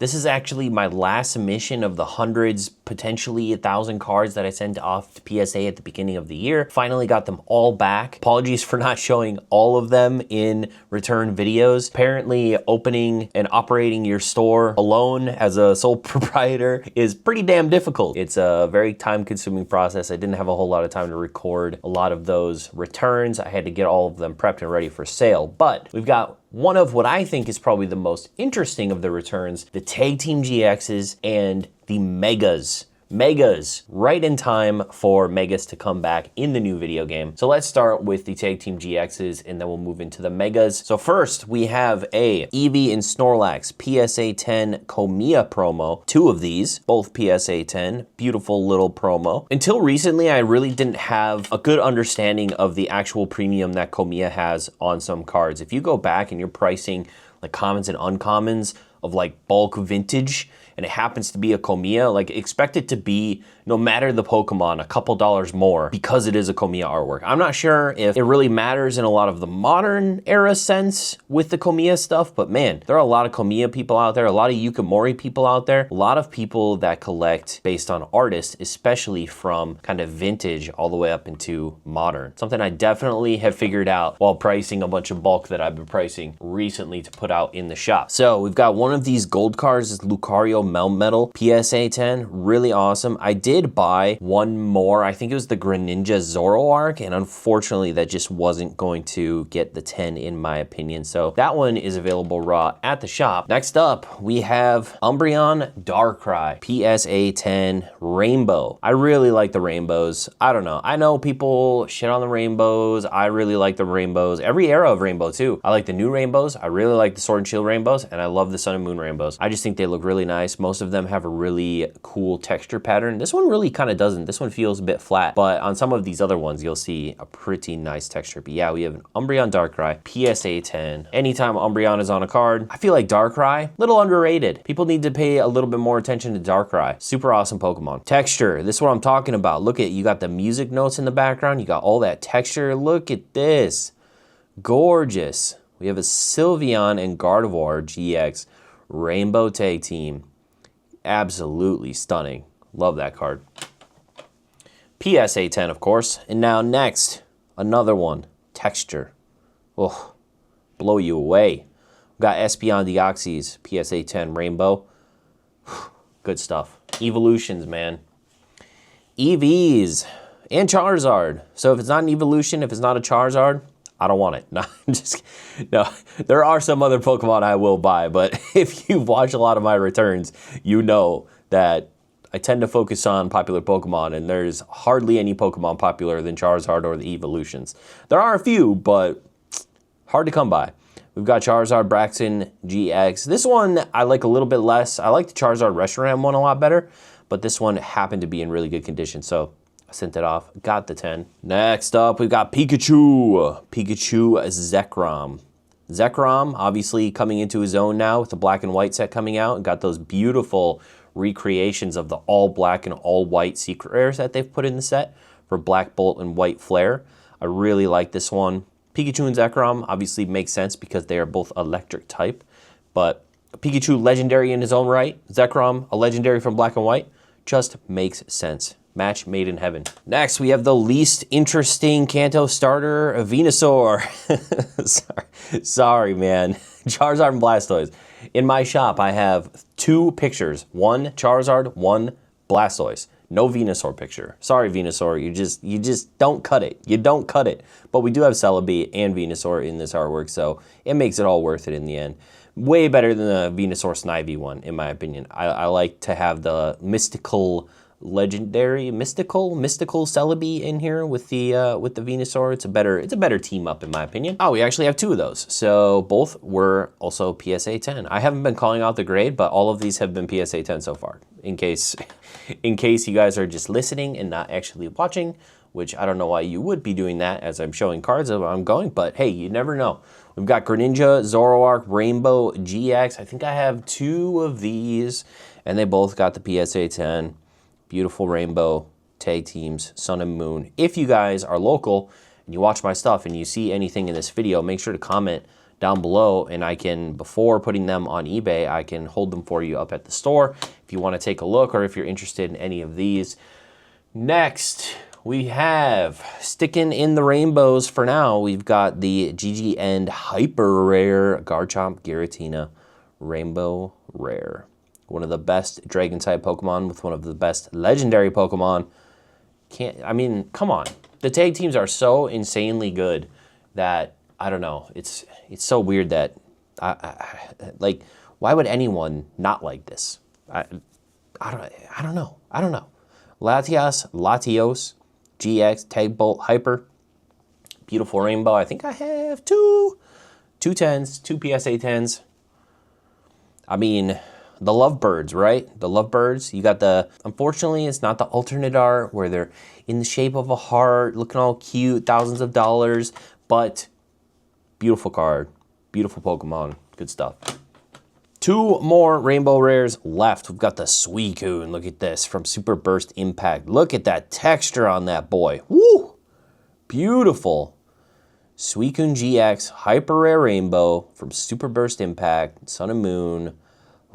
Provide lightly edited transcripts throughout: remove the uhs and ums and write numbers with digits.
This is actually my last submission of the hundreds, potentially 1,000 cards that I sent off to PSA at the beginning of the year. Finally got them all back. Apologies for not showing all of them in return videos. Apparently opening and operating your store alone as a sole proprietor is pretty damn difficult. It's a very time-consuming process. I didn't have a whole lot of time to record a lot of those returns. I had to get all of them prepped and ready for sale, but we've got one of what I think is probably the most interesting of the returns, the Tag Team GXs and the Megas. Megas, right in time for Megas to come back in the new video game. So let's start with the Tag Team GXs and then we'll move into the Megas. So first we have a Eevee and Snorlax PSA 10 Komiya promo. Two of these, both PSA 10, beautiful little promo. Until recently, I really didn't have a good understanding of the actual premium that Komiya has on some cards. If you go back and you're pricing like commons and uncommons of like bulk vintage, and it happens to be a Komiya, like expect it to be, no matter the Pokemon, a couple dollars more because it is a Komiya artwork. I'm not sure if it really matters in a lot of the modern era sense with the Komiya stuff, but man, there are a lot of Komiya people out there, a lot of Yukimori people out there, a lot of people that collect based on artists, especially from kind of vintage all the way up into modern. Something I definitely have figured out while pricing a bunch of bulk that I've been pricing recently to put out in the shop. So we've got one of these gold cards, is Lucario Melmetal PSA 10, really awesome. I did buy one more, I think it was the Greninja Zoroark, and unfortunately that just wasn't going to get the 10 in my opinion. So that one is available raw at the shop. Next up, we have Umbreon Darkrai PSA 10 Rainbow. I really like the rainbows. I don't know. I know people shit on the rainbows. I really like the rainbows. Every era of rainbow too. I like the new rainbows. I really like the Sword and Shield rainbows, and I love the Sun and Moon rainbows. I just think they look really nice. Most of them have a really cool texture pattern. This one really kind of doesn't. This one feels a bit flat, but on some of these other ones, you'll see a pretty nice texture. But yeah, we have an Umbreon Darkrai PSA 10. Anytime Umbreon is on a card, I feel like Darkrai, little underrated. People need to pay a little bit more attention to Darkrai. Super awesome Pokemon. Texture, this is what I'm talking about. Look at, you got the music notes in the background. You got all that texture. Look at this. Gorgeous. We have a Sylveon and Gardevoir GX Rainbow Tag Team. Absolutely stunning. Love that card. PSA 10, of course. And now next, another one. Texture. Oh, blow you away. We've got Espeon Deoxys PSA 10 Rainbow. Good stuff. Evolutions, man. EVs and Charizard. So if it's not an evolution, if it's not a Charizard, I don't want it. No, no, there are some other Pokemon I will buy, but if you've watched a lot of my returns, you know that I tend to focus on popular Pokemon, and there's hardly any Pokemon popular than Charizard or the evolutions. There are a few, but hard to come by. We've got Charizard Braxton GX. This one I like a little bit less. I like the Charizard Reshiram one a lot better, but this one happened to be in really good condition, so I sent it off, got the 10. Next up, we've got Pikachu. Pikachu Zekrom. Zekrom, obviously coming into his own now with the black and white set coming out, and got those beautiful recreations of the all black and all white secret rares that they've put in the set for Black Bolt and White Flare. I really like this one. Pikachu and Zekrom obviously makes sense because they are both electric type, but Pikachu legendary in his own right, Zekrom a legendary from Black and White, just makes sense. Match made in heaven. Next, we have the least interesting Kanto starter, Venusaur. Sorry, man. Charizard and Blastoise. In my shop, I have two pictures. One Charizard, one Blastoise. No Venusaur picture. Sorry, Venusaur. You just don't cut it. You don't cut it. But we do have Celebi and Venusaur in this artwork, so it makes it all worth it in the end. Way better than the Venusaur Snivy one, in my opinion. I like to have the mystical legendary mystical Celebi in here with the Venusaur. It's a better team up in my opinion. Oh, we actually have two of those. So both were also PSA 10. I haven't been calling out the grade, but all of these have been PSA 10 so far. In case you guys are just listening and not actually watching, which I don't know why you would be doing that as I'm showing cards of I'm going, but hey, you never know. We've got Greninja, Zoroark, Rainbow GX. I think I have two of these, and they both got the PSA 10. Beautiful rainbow tag teams, Sun and Moon. If you guys are local and you watch my stuff and you see anything in this video, make sure to comment down below, and I can, before putting them on eBay, I can hold them for you up at the store if you want to take a look or if you're interested in any of these. Next, we have, sticking in the rainbows for now, we've got the GG Hyper Rare Garchomp Giratina Rainbow Rare. One of the best Dragon type Pokemon with one of the best legendary Pokemon. I mean, come on. The tag teams are so insanely good that, I don't know, it's so weird that, like, why would anyone not like this? I don't know. Latios, GX, Tag Bolt, Hyper, beautiful rainbow. I think I have two 10s, two PSA 10s. I mean, the Lovebirds, right? The Lovebirds. You got the, unfortunately, it's not the alternate art where they're in the shape of a heart, looking all cute, thousands of dollars, but beautiful card, beautiful Pokemon, good stuff. Two more rainbow rares left. We've got the Suicune. Look at this from Super Burst Impact. Look at that texture on that boy. Woo! Beautiful. Suicune GX Hyper Rare Rainbow from Super Burst Impact, Sun and Moon.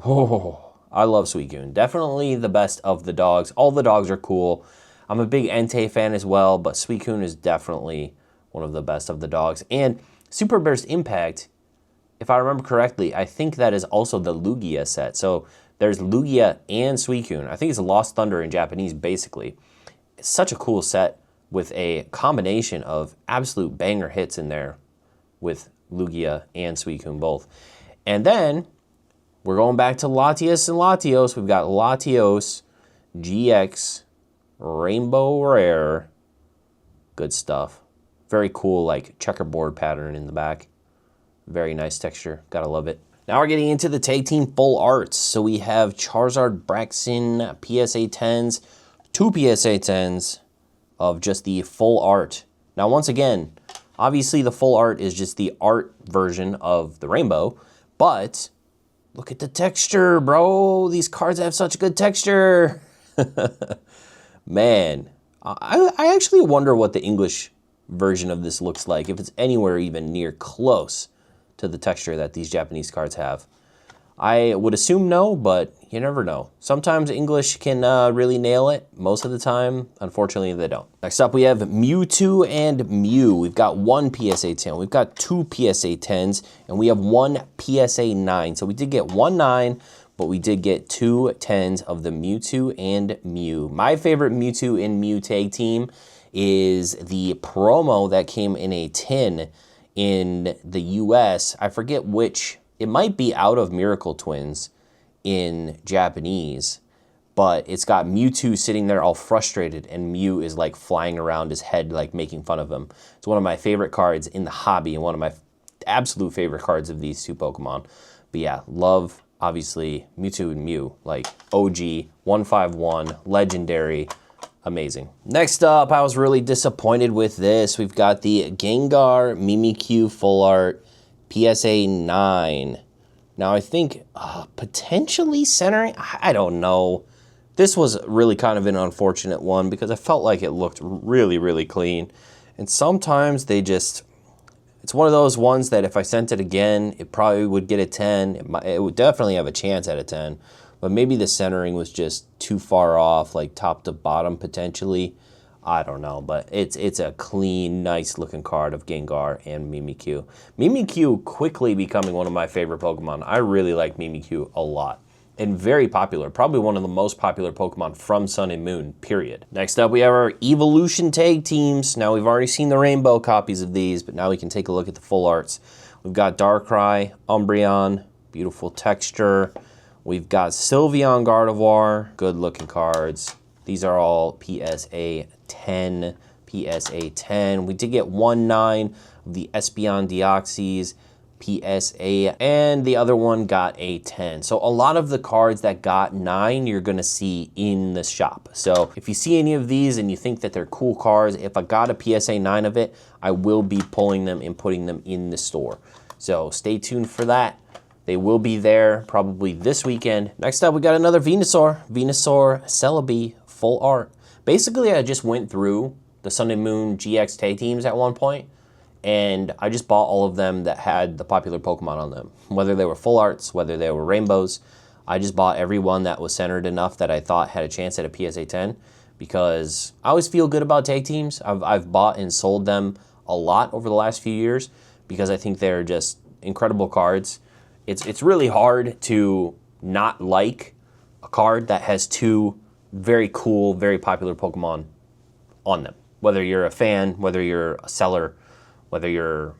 Oh, I love Suicune. Definitely the best of the dogs. All the dogs are cool. I'm a big Entei fan as well, but Suicune is definitely one of the best of the dogs. And Super Burst Impact, if I remember correctly, I think that is also the Lugia set. So there's Lugia and Suicune. I think it's Lost Thunder in Japanese, basically. It's such a cool set with a combination of absolute banger hits in there with Lugia and Suicune both. And then we're going back to Latios and Latios. We've got Latios GX Rainbow Rare. Good stuff. Very cool, like, checkerboard pattern in the back. Very nice texture. Gotta love it. Now we're getting into the tag team full arts. So we have Charizard Braxton PSA 10s, two PSA 10s of just the full art. Now, once again, obviously the full art is just the art version of the rainbow, but look at the texture, bro. These cards have such good texture. Man, I actually wonder what the English version of this looks like, if it's anywhere even near close to the texture that these Japanese cards have. I would assume no, but you never know. Sometimes English can really nail it. Most of the time, unfortunately, they don't. Next up, we have Mewtwo and Mew. We've got one PSA 10. We've got two PSA 10s, and we have one PSA 9. So we did get one 9, but we did get two 10s of the Mewtwo and Mew. My favorite Mewtwo and Mew tag team is the promo that came in a tin in the US. I forget which. It might be out of Miracle Twins in Japanese, but it's got Mewtwo sitting there all frustrated, and Mew is like flying around his head, like making fun of him. It's one of my favorite cards in the hobby and one of my absolute favorite cards of these two Pokemon. But yeah, love, obviously, Mewtwo and Mew, like OG, 151, legendary, amazing. Next up, I was really disappointed with this. We've got the Gengar Mimikyu Full Art PSA 9. Now I think potentially centering, I don't know. This was really kind of an unfortunate one because I felt like it looked really, really clean. And sometimes they just, it's one of those ones that if I sent it again, it probably would get a 10. It would definitely have a chance at a 10. But maybe the centering was just too far off, like top to bottom potentially. I don't know, but it's a clean, nice looking card of Gengar and Mimikyu. Mimikyu quickly becoming one of my favorite Pokemon. I really like Mimikyu a lot. And very popular, probably one of the most popular Pokemon from Sun and Moon, period. Next up, we have our Evolution Tag Teams. Now, we've already seen the rainbow copies of these, but now we can take a look at the full arts. We've got Darkrai, Umbreon, beautiful texture. We've got Sylveon Gardevoir, good looking cards. These are all PSA 10, PSA 10. We did get 1/9 of the Espeon Deoxys, PSA, and the other one got a 10. So a lot of the cards that got 9, you're gonna see in the shop. So if you see any of these and you think that they're cool cards, if I got a PSA 9 of it, I will be pulling them and putting them in the store. So stay tuned for that. They will be there probably this weekend. Next up, we got another Venusaur. Venusaur Celebi full art. Basically, I just went through the Sun and Moon GX tag teams at one point, and I just bought all of them that had the popular Pokemon on them. Whether they were full arts, whether they were rainbows, I just bought every one that was centered enough that I thought had a chance at a PSA 10, because I always feel good about tag teams. I've bought and sold them a lot over the last few years because I think they're just incredible cards. It's really hard to not like a card that has two very cool, very popular Pokemon on them. Whether you're a fan, whether you're a seller, whether you're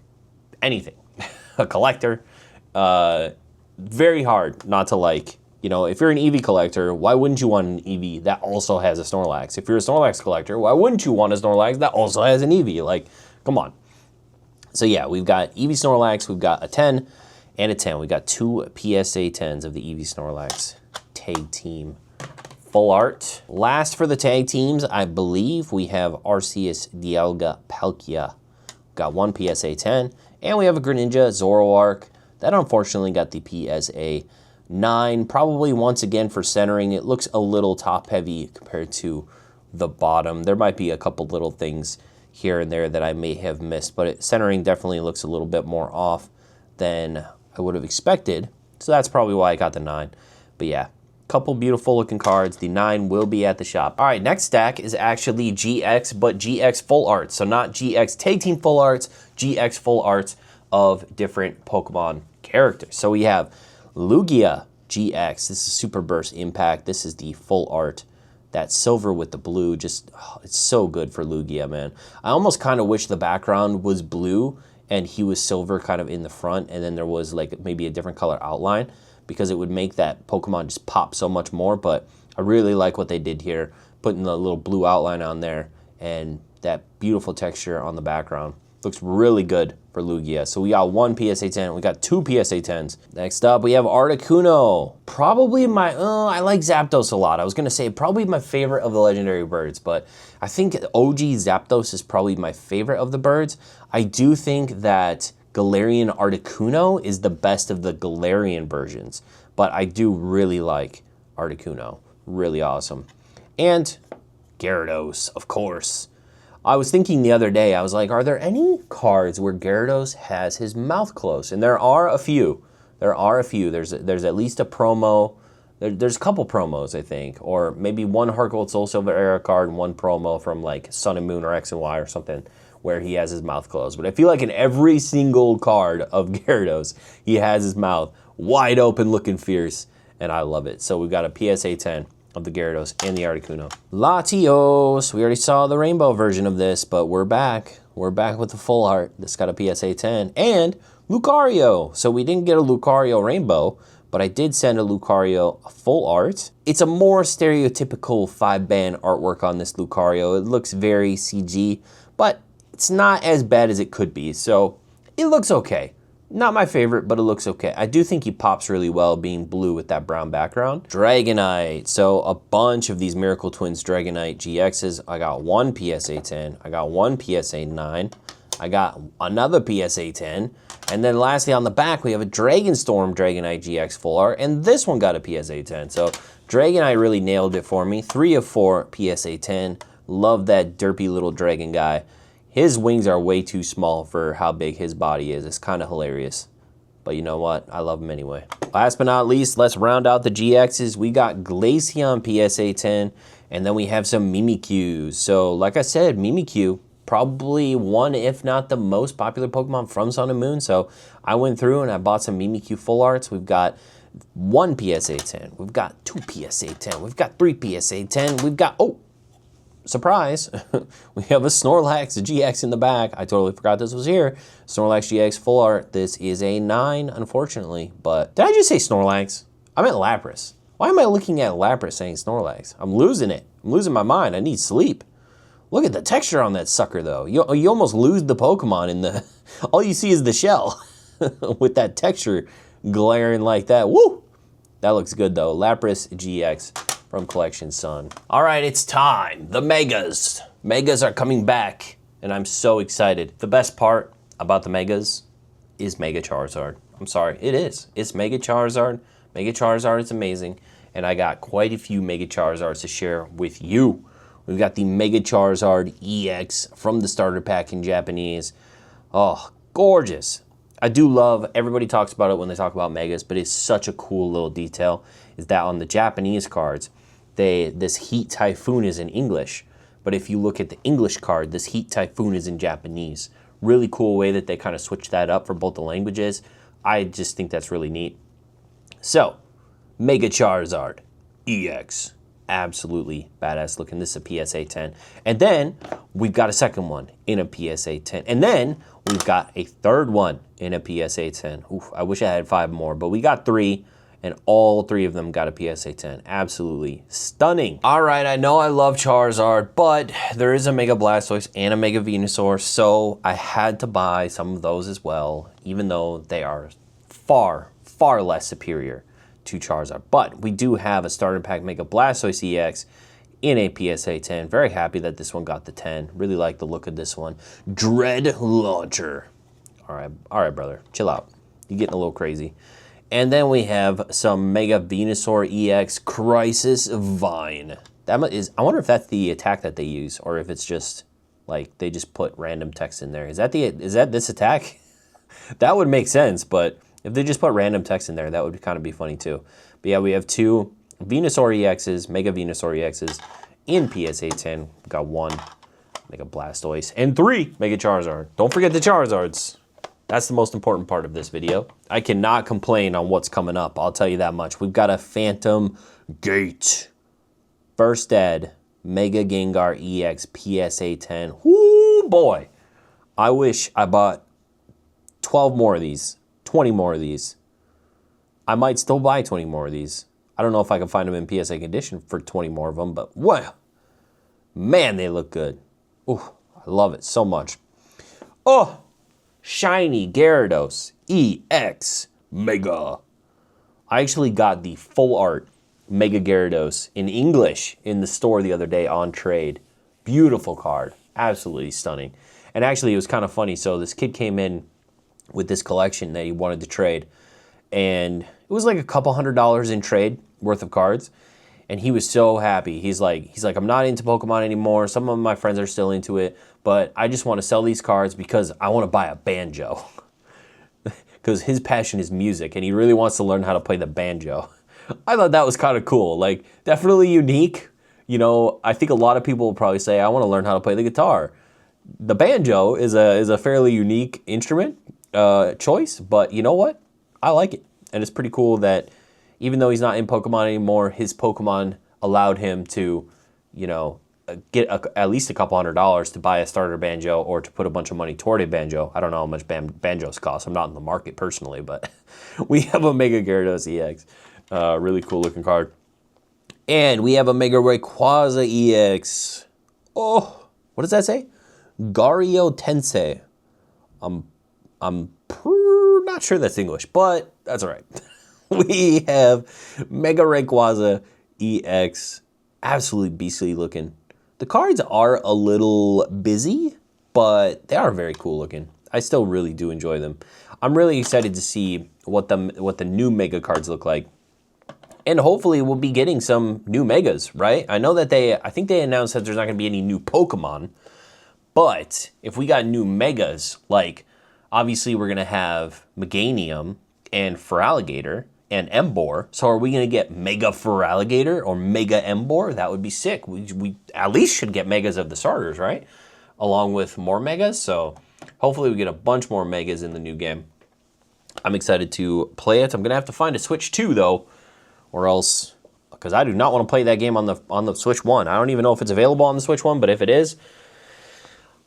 anything, a collector, very hard not to like. You know, if you're an Eevee collector, why wouldn't you want an Eevee that also has a Snorlax? If you're a Snorlax collector, why wouldn't you want a Snorlax that also has an Eevee? Like, come on. So yeah, we've got Eevee Snorlax, we've got a 10 and a 10. We've got two PSA 10s of the Eevee Snorlax tag team. Full art. Last for the tag teams, I believe we have Arceus Dialga Palkia. Got one PSA 10, and we have a Greninja Zoroark that unfortunately got the PSA 9. Probably once again for centering, it looks a little top heavy compared to the bottom. There might be a couple little things here and there that I may have missed, but centering definitely looks a little bit more off than I would have expected. So that's probably why I got the 9. But yeah, couple beautiful looking cards. The 9 will be at the shop. All right, next stack is actually GX, but GX full arts. So not GX tag team full arts, GX full arts of different Pokemon characters. So we have Lugia GX. This is Super Burst Impact. This is the full art. That silver with the blue, just, oh, it's so good for Lugia, man. I almost kind of wish the background was blue and he was silver kind of in the front, and then there was like maybe a different color outline, because it would make that Pokemon just pop so much more. But I really like what they did here, putting the little blue outline on there and that beautiful texture on the background. Looks really good for Lugia. So we got one PSA 10, we got two PSA 10s. Next up, we have Articuno. Probably my, I like Zapdos a lot. I was gonna say probably my favorite of the legendary birds, but I think OG Zapdos is probably my favorite of the birds. I do think that Galarian Articuno is the best of the Galarian versions, but I do really like Articuno. Really awesome. And Gyarados, of course. I was thinking the other day, I was like, are there any cards where Gyarados has his mouth closed? And there are a few. There are a few. There's at least a promo. There's a couple promos, I think. Or maybe one Heart Gold Soul Silver era card and one promo from like Sun and Moon or X and Y or something where he has his mouth closed. But I feel like in every single card of Gyarados, he has his mouth wide open looking fierce. And I love it. So we've got a PSA 10 of the Gyarados and the Articuno. Latios, we already saw the rainbow version of this, but we're back. We're back with the full art. This got a PSA 10. And Lucario. So we didn't get a Lucario rainbow, but I did send a Lucario full art. It's a more stereotypical 5-band artwork on this Lucario. It looks very CG, but it's not as bad as it could be. So it looks okay. Not my favorite, but it looks okay. I do think he pops really well being blue with that brown background. Dragonite. So a bunch of these Miracle Twins Dragonite GXs. I got one PSA 10. I got one PSA 9. I got another PSA 10. And then lastly on the back, we have a Dragonstorm Dragonite GX full art. And this one got a PSA 10. So Dragonite really nailed it for me. 3 of 4 PSA 10. Love that derpy little dragon guy. His wings are way too small for how big his body is. It's kind of hilarious. But you know what? I love him anyway. Last but not least, let's round out the GXs. We got Glaceon PSA 10, and then we have some Mimikyus. So like I said, Mimikyu, probably one, if not the most popular Pokemon from Sun and Moon. So I went through and I bought some Mimikyu full arts. We've got one PSA 10. We've got two PSA 10. We've got 3 PSA 10. We've got, oh, surprise, we have a Snorlax GX in the back. I totally forgot this was here. Snorlax GX full art. This is a 9, unfortunately. But did I just say Snorlax? I meant Lapras. Why am I looking at Lapras saying Snorlax? I'm losing it. I'm losing my mind. I need sleep. Look at the texture on that sucker, though. You almost lose the Pokemon in the... All you see is the shell with that texture glaring like that. Woo! That looks good, though. Lapras GX. From Collection Sun. All right, it's time. The Megas. Megas are coming back, and I'm so excited. The best part about the Megas is Mega Charizard. I'm sorry, it is. It's Mega Charizard. Mega Charizard is amazing, and I got quite a few Mega Charizards to share with you. We've got the Mega Charizard EX from the starter pack in Japanese. Oh, gorgeous. I do love, everybody talks about it when they talk about megas, but it's such a cool little detail, is that on the Japanese cards, this Heat Typhoon is in English, but if you look at the English card, this Heat Typhoon is in Japanese. Really cool way that they kind of switch that up for both the languages. I just think that's really neat. So, Mega Charizard EX. Absolutely badass looking. This is a PSA 10. And then we've got a second one in a PSA 10. And then we've got a third one in a PSA 10. Oof, I wish I had 5 more, but we got 3, and all 3 of them got a PSA 10. Absolutely stunning. All right, I know I love Charizard, but there is a Mega Blastoise and a Mega Venusaur, so I had to buy some of those as well, even though they are far, far less superior to Charizard. But we do have a starter pack Mega Blastoise EX in a PSA 10. Very happy that this one got the 10. Really like the look of this one. Dread Launcher. All right, brother, chill out. You're getting a little crazy. And then we have some Mega Venusaur EX Crisis Vine. I wonder if that's the attack that they use, or if it's just like they just put random text in there. Is that this attack? That would make sense, but if they just put random text in there, that would kind of be funny too. But yeah, we have 2 Venusaur EXs, Mega Venusaur EXs in PSA 10. We've got 1 Mega Blastoise and 3 Mega Charizard. Don't forget the Charizards. That's the most important part of this video. I cannot complain on what's coming up, I'll tell you that much. We've got a Phantom Gate. First Ed, Mega Gengar EX PSA 10. Whoo boy. I wish I bought 12 more of these. 20 more of these. I might still buy 20 more of these. I don't know if I can find them in PSA condition for 20 more of them, but wow, man, they look good. Ooh, I love it so much. Oh, shiny Gyarados EX Mega. I actually got the full art Mega Gyarados in English in the store the other day on trade. Beautiful card, absolutely stunning. And actually, it was kind of funny. So this kid came in with this collection that he wanted to trade, and it was like a couple $100 in trade worth of cards, and he was so happy. He's like, I'm not into Pokemon anymore. Some of my friends are still into it, but I just want to sell these cards because I want to buy a banjo. Because his passion is music, and he really wants to learn how to play the banjo. I thought that was kind of cool. Like, definitely unique. You know, I think a lot of people will probably say, I want to learn how to play the guitar. The banjo is a fairly unique instrument choice, but you know what? I like it. And it's pretty cool that even though he's not in Pokemon anymore, his Pokemon allowed him to, you know, get at least a couple $100 to buy a starter banjo or to put a bunch of money toward a banjo. I don't know how much banjos cost. I'm not in the market personally, but we have a Mega Gyarados EX. Really cool looking card. And we have a Mega Rayquaza EX. Oh, what does that say? Gario Tensei. I'm not sure that's English, but that's all right. We have Mega Rayquaza EX. Absolutely beastly looking. The cards are a little busy, but they are very cool looking. I still really do enjoy them. I'm really excited to see what the new Mega cards look like. And hopefully we'll be getting some new Megas, right? I know that I think they announced that there's not going to be any new Pokemon, but if we got new Megas, like obviously we're going to have Meganium and Feraligatr and Emboar. So are we going to get Mega Feraligatr or Mega Emboar? That would be sick. We at least should get Megas of the starters, right? Along with more Megas. So hopefully we get a bunch more Megas in the new game. I'm excited to play it. I'm going to have to find a Switch 2 though, or else, because I do not want to play that game on the Switch 1. I don't even know if it's available on the Switch 1, but if it is,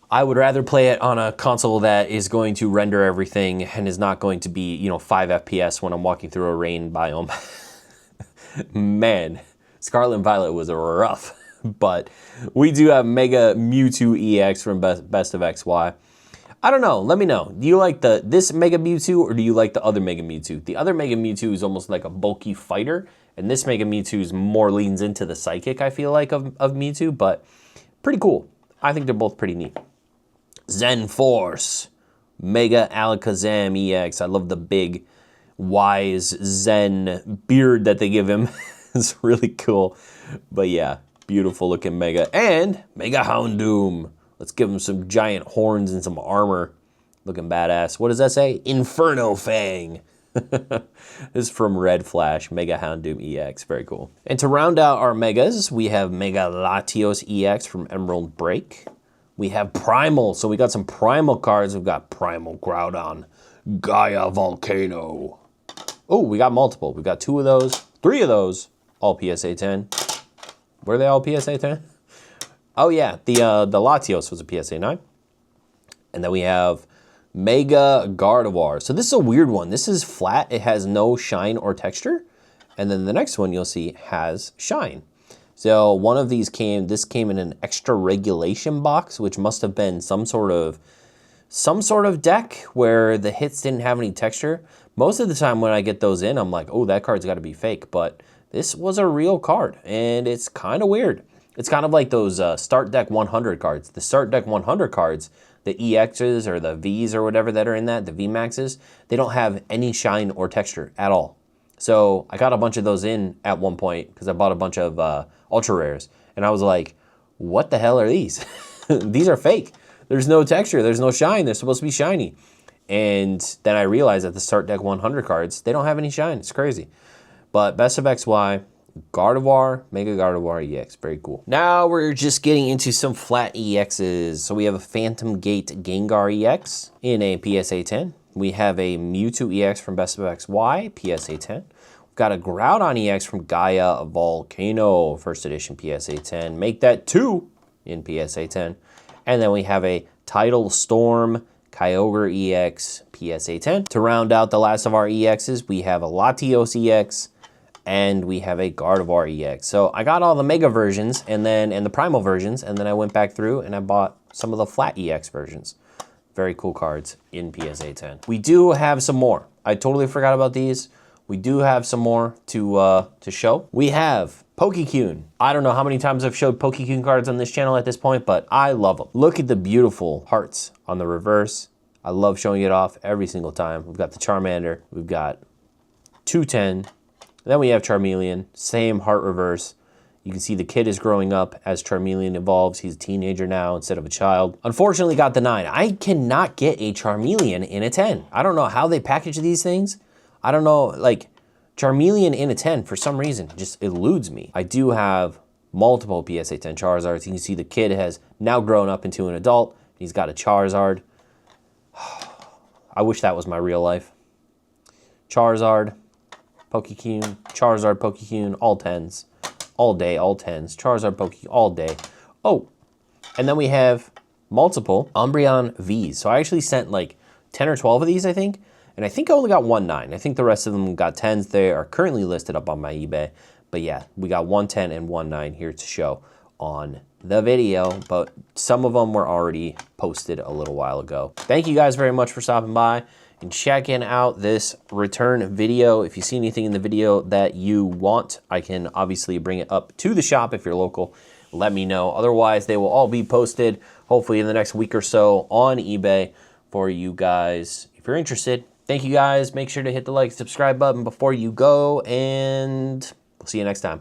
I would rather play it on a console that is going to render everything and is not going to be, you know, 5 FPS when I'm walking through a rain biome. Man, Scarlet and Violet was rough. But we do have Mega Mewtwo EX from Best of XY. I don't know. Let me know. Do you like this Mega Mewtwo or do you like the other Mega Mewtwo? The other Mega Mewtwo is almost like a bulky fighter, and this Mega Mewtwo is more leans into the psychic, I feel like, of Mewtwo, but pretty cool. I think they're both pretty neat. Zen Force, Mega Alakazam EX. I love the big, wise Zen beard that they give him. It's really cool. But yeah, beautiful looking Mega. And Mega Houndoom. Let's give him some giant horns and some armor. Looking badass. What does that say? Inferno Fang. This is from Red Flash, Mega Houndoom EX. Very cool. And to round out our megas, we have Mega Latios EX from Emerald Break. We have Primal. So we got some Primal cards. We've got Primal Groudon, Gaia Volcano. Oh, we got multiple. We got 2 of those, 3 of those, all PSA 10. Were they all PSA 10? Oh yeah, the Latios was a PSA 9. And then we have Mega Gardevoir. So this is a weird one. This is flat. It has no shine or texture. And then the next one you'll see has shine. So one of these came in an extra regulation box, which must have been some sort of deck where the hits didn't have any texture. Most of the time when I get those in, I'm like, oh, that card's got to be fake. But this was a real card, and it's kind of weird. It's kind of like those Start Deck 100 cards. The Start Deck 100 cards, the EXs or the Vs or whatever that are in that, the VMAXs, they don't have any shine or texture at all. So I got a bunch of those in at one point because I bought a bunch of Ultra Rares. And I was like, what the hell are these? These are fake. There's no texture. There's no shine. They're supposed to be shiny. And then I realized that the Start Deck 100 cards, they don't have any shine. It's crazy. But Best of XY, Gardevoir, Mega Gardevoir EX. Very cool. Now we're just getting into some flat EXs. So we have a Phantom Gate Gengar EX in a PSA 10. We have a Mewtwo EX from Best of XY, PSA 10. We've got a Groudon EX from Gaia Volcano, first edition PSA 10. Make that 2 in PSA 10. And then we have a Tidal Storm Kyogre EX PSA 10. To round out the last of our EXs, we have a Latios EX and we have a Gardevoir EX. So I got all the Mega versions and the Primal versions, and then I went back through and I bought some of the flat EX versions. Very cool cards in PSA 10. We do have some more. I totally forgot about these. We do have some more to show. We have Pokekune. I don't know how many times I've showed Pokekune cards on this channel at this point, but I love them. Look at the beautiful hearts on the reverse. I love showing it off every single time. We've got the Charmander. We've got 210. Then we have Charmeleon. Same heart reverse. You can see the kid is growing up as Charmeleon evolves. He's a teenager now instead of a child. Unfortunately got the 9. I cannot get a Charmeleon in a 10. I don't know how they package these things. I don't know, like, Charmeleon in a 10 for some reason just eludes me. I do have multiple PSA 10 Charizards. You can see the kid has now grown up into an adult. He's got a Charizard. I wish that was my real life. Charizard, Pokekune, Charizard, Pokekune, all 10s. All day, all 10s. Charizard, Pokekune, all day. Oh, and then we have multiple Umbreon Vs. So I actually sent like 10 or 12 of these, I think. And I think I only got 1 9. I think the rest of them got 10s. They are currently listed up on my eBay. But yeah, we got 1 10 and 1 9 here to show on the video. But some of them were already posted a little while ago. Thank you guys very much for stopping by and checking out this return video. If you see anything in the video that you want, I can obviously bring it up to the shop if you're local. Let me know. Otherwise, they will all be posted hopefully in the next week or so on eBay for you guys if you're interested. Thank you guys. Make sure to hit the like, subscribe button before you go, and we'll see you next time.